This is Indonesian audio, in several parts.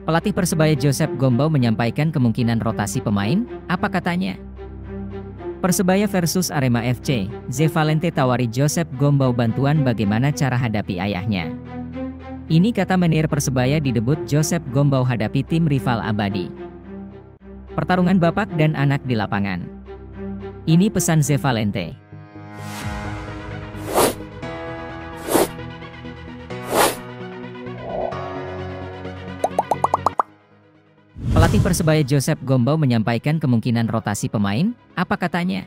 Pelatih Persebaya Joseph Gombau menyampaikan kemungkinan rotasi pemain, apa katanya? Persebaya versus Arema FC, Zevalente tawari Joseph Gombau bantuan bagaimana cara hadapi ayahnya. Ini kata manajer Persebaya di debut Joseph Gombau hadapi tim rival abadi. Pertarungan bapak dan anak di lapangan. Ini pesan Zevalente. Pelatih Persebaya Joseph Gombau menyampaikan kemungkinan rotasi pemain, apa katanya?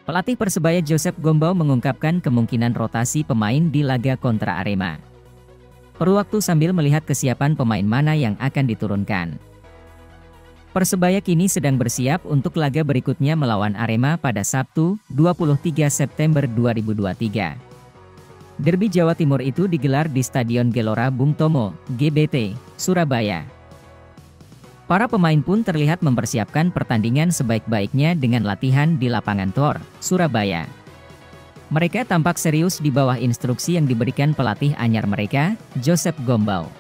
Pelatih Persebaya Joseph Gombau mengungkapkan kemungkinan rotasi pemain di laga kontra Arema. Perlu waktu sambil melihat kesiapan pemain mana yang akan diturunkan. Persebaya kini sedang bersiap untuk laga berikutnya melawan Arema pada Sabtu, 23 September 2023. Derby Jawa Timur itu digelar di Stadion Gelora Bung Tomo, GBT, Surabaya. Para pemain pun terlihat mempersiapkan pertandingan sebaik-baiknya dengan latihan di lapangan Tor, Surabaya. Mereka tampak serius di bawah instruksi yang diberikan pelatih anyar mereka, Joseph Gombau.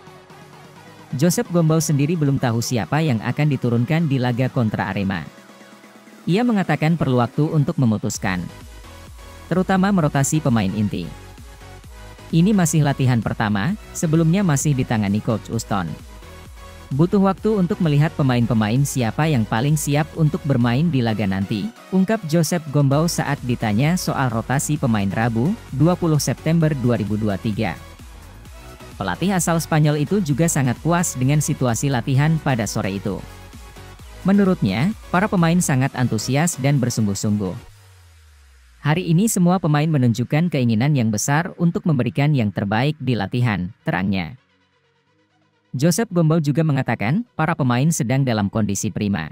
Joseph Gombau sendiri belum tahu siapa yang akan diturunkan di laga kontra Arema. Ia mengatakan perlu waktu untuk memutuskan, terutama merotasi pemain inti. Ini masih latihan pertama, sebelumnya masih ditangani Coach Uston. Butuh waktu untuk melihat pemain-pemain siapa yang paling siap untuk bermain di laga nanti, ungkap Joseph Gombau saat ditanya soal rotasi pemain Rabu, 20 September 2023. Pelatih asal Spanyol itu juga sangat puas dengan situasi latihan pada sore itu. Menurutnya, para pemain sangat antusias dan bersungguh-sungguh. Hari ini semua pemain menunjukkan keinginan yang besar untuk memberikan yang terbaik di latihan, terangnya. Joseph Gombau juga mengatakan, para pemain sedang dalam kondisi prima.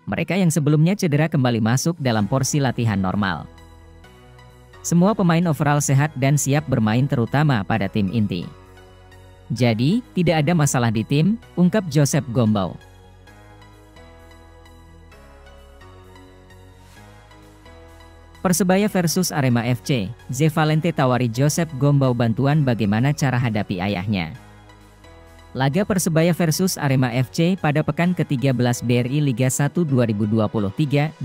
Mereka yang sebelumnya cedera kembali masuk dalam porsi latihan normal. Semua pemain overall sehat dan siap bermain terutama pada tim inti. Jadi, tidak ada masalah di tim, ungkap Joseph Gombau. Persebaya versus Arema FC, Zevalente tawari Joseph Gombau bantuan bagaimana cara hadapi ayahnya. Laga Persebaya versus Arema FC pada pekan ke-13 BRI Liga 1 2023-24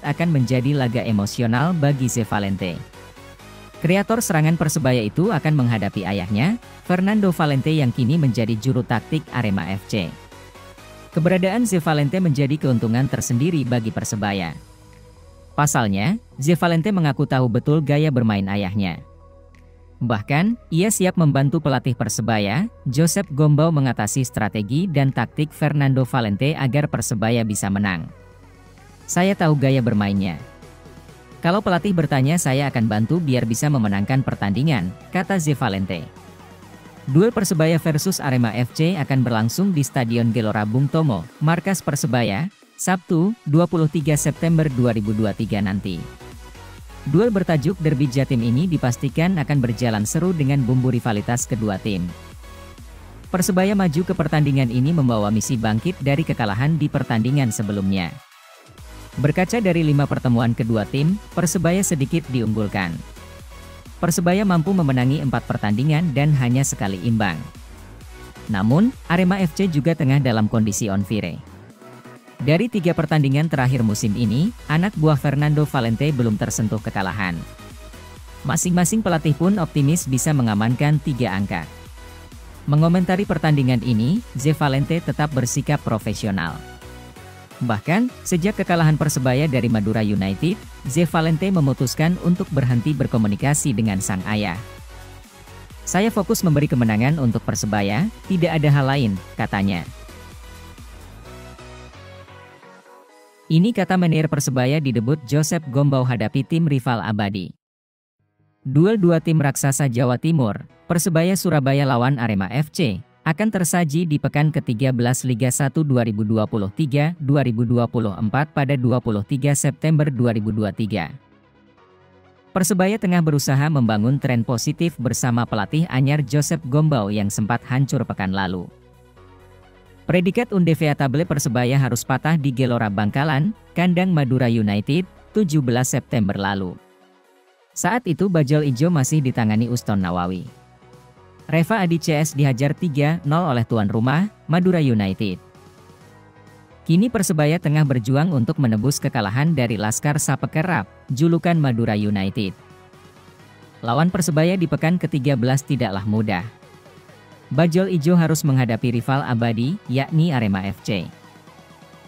akan menjadi laga emosional bagi Zevalente. Kreator serangan Persebaya itu akan menghadapi ayahnya, Fernando Valente yang kini menjadi juru taktik Arema FC. Keberadaan Zevalente menjadi keuntungan tersendiri bagi Persebaya. Pasalnya, Zevalente mengaku tahu betul gaya bermain ayahnya. Bahkan, ia siap membantu pelatih Persebaya, Joseph Gombau mengatasi strategi dan taktik Fernando Valente agar Persebaya bisa menang. Saya tahu gaya bermainnya. Kalau pelatih bertanya saya akan bantu biar bisa memenangkan pertandingan, kata Zevalente. Duel Persebaya versus Arema FC akan berlangsung di Stadion Gelora Bung Tomo, markas Persebaya, Sabtu, 23 September 2023 nanti. Duel bertajuk Derby Jatim ini dipastikan akan berjalan seru dengan bumbu rivalitas kedua tim. Persebaya maju ke pertandingan ini membawa misi bangkit dari kekalahan di pertandingan sebelumnya. Berkaca dari 5 pertemuan kedua tim, Persebaya sedikit diunggulkan. Persebaya mampu memenangi 4 pertandingan dan hanya sekali imbang. Namun, Arema FC juga tengah dalam kondisi on fire. Dari 3 pertandingan terakhir musim ini, anak buah Fernando Valente belum tersentuh kekalahan. Masing-masing pelatih pun optimis bisa mengamankan 3 angka. Mengomentari pertandingan ini, Zevalente tetap bersikap profesional. Bahkan, sejak kekalahan Persebaya dari Madura United, Zevalente memutuskan untuk berhenti berkomunikasi dengan sang ayah. Saya fokus memberi kemenangan untuk Persebaya, tidak ada hal lain, katanya. Ini kata manajer Persebaya di debut Joseph Gombau hadapi tim rival abadi. Duel 2 tim raksasa Jawa Timur, Persebaya Surabaya lawan Arema FC, akan tersaji di pekan ke-13 Liga 1 2023-2024 pada 23 September 2023. Persebaya tengah berusaha membangun tren positif bersama pelatih anyar Joseph Gombau yang sempat hancur pekan lalu. Predikat undefeatable Persebaya harus patah di Gelora Bangkalan, kandang Madura United, 17 September lalu. Saat itu Bajul Ijo masih ditangani Uston Nawawi. Reva Adi CS dihajar 3-0 oleh tuan rumah, Madura United. Kini Persebaya tengah berjuang untuk menebus kekalahan dari Laskar Sapekerap, julukan Madura United. Lawan Persebaya di pekan ke-13 tidaklah mudah. Bajul Ijo harus menghadapi rival abadi, yakni Arema FC.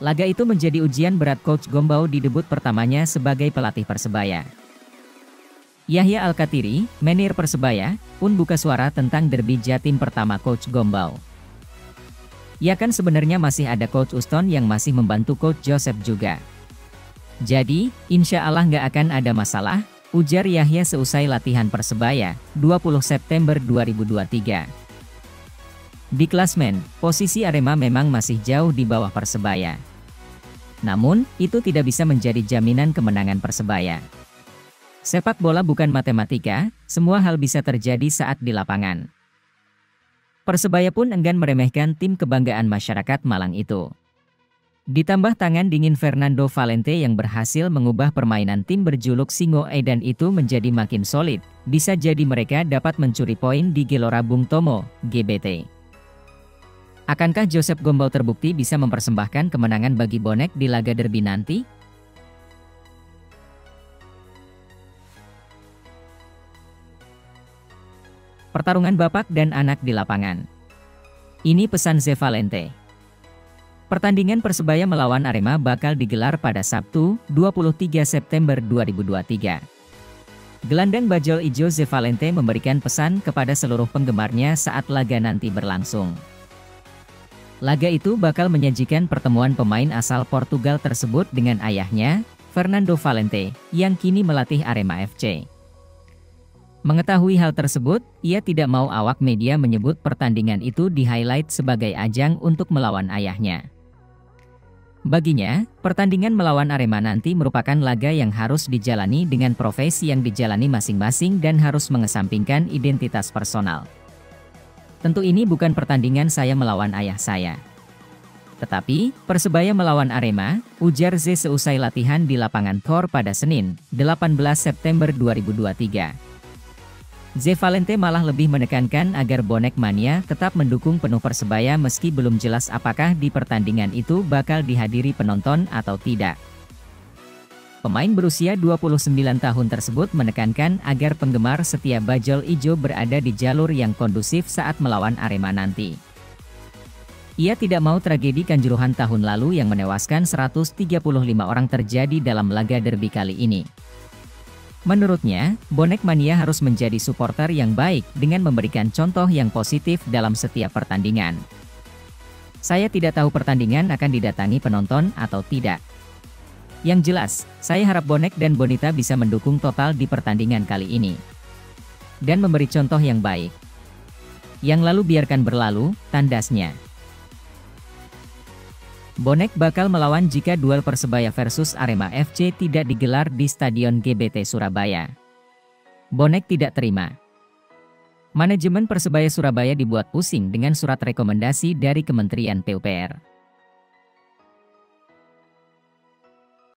Laga itu menjadi ujian berat Coach Gombau di debut pertamanya sebagai pelatih Persebaya. Yahya Al-Katiri, manajer Persebaya, pun buka suara tentang derby Jatim pertama Coach Gombau. Ya kan sebenarnya masih ada Coach Uston yang masih membantu Coach Joseph juga. Jadi, insya Allah nggak akan ada masalah, ujar Yahya seusai latihan Persebaya, 20 September 2023. Di klasmen, posisi Arema memang masih jauh di bawah Persebaya. Namun, itu tidak bisa menjadi jaminan kemenangan Persebaya. Sepak bola bukan matematika, semua hal bisa terjadi saat di lapangan. Persebaya pun enggan meremehkan tim kebanggaan masyarakat Malang itu. Ditambah tangan dingin Fernando Valente yang berhasil mengubah permainan tim berjuluk Singo Edan itu menjadi makin solid, bisa jadi mereka dapat mencuri poin di Gelora Bung Tomo, GBT. Akankah Joseph Gombau terbukti bisa mempersembahkan kemenangan bagi bonek di laga derby nanti? Pertarungan bapak dan anak di lapangan. Ini pesan Ze Valente. Pertandingan Persebaya melawan Arema bakal digelar pada Sabtu, 23 September 2023. Gelandang bajul ijo Ze Valente memberikan pesan kepada seluruh penggemarnya saat laga nanti berlangsung. Laga itu bakal menyajikan pertemuan pemain asal Portugal tersebut dengan ayahnya, Fernando Valente, yang kini melatih Arema FC. Mengetahui hal tersebut, ia tidak mau awak media menyebut pertandingan itu di-highlight sebagai ajang untuk melawan ayahnya. Baginya, pertandingan melawan Arema nanti merupakan laga yang harus dijalani dengan profesi yang dijalani masing-masing dan harus mengesampingkan identitas personal. Tentu ini bukan pertandingan saya melawan ayah saya. Tetapi, Persebaya melawan Arema, ujar Z seusai latihan di lapangan KOR pada Senin, 18 September 2023. Ze Valente malah lebih menekankan agar bonek mania tetap mendukung penuh Persebaya meski belum jelas apakah di pertandingan itu bakal dihadiri penonton atau tidak. Pemain berusia 29 tahun tersebut menekankan agar penggemar setia bajul ijo berada di jalur yang kondusif saat melawan Arema nanti. Ia tidak mau tragedi Kanjuruhan tahun lalu yang menewaskan 135 orang terjadi dalam laga derby kali ini. Menurutnya, bonek mania harus menjadi supporter yang baik dengan memberikan contoh yang positif dalam setiap pertandingan. Saya tidak tahu pertandingan akan didatangi penonton atau tidak. Yang jelas, saya harap bonek dan bonita bisa mendukung total di pertandingan kali ini. Dan memberi contoh yang baik. Yang lalu biarkan berlalu, tandasnya. Bonek bakal melawan jika duel Persebaya versus Arema FC tidak digelar di Stadion GBT Surabaya. Bonek tidak terima. Manajemen Persebaya Surabaya dibuat pusing dengan surat rekomendasi dari Kementerian PUPR.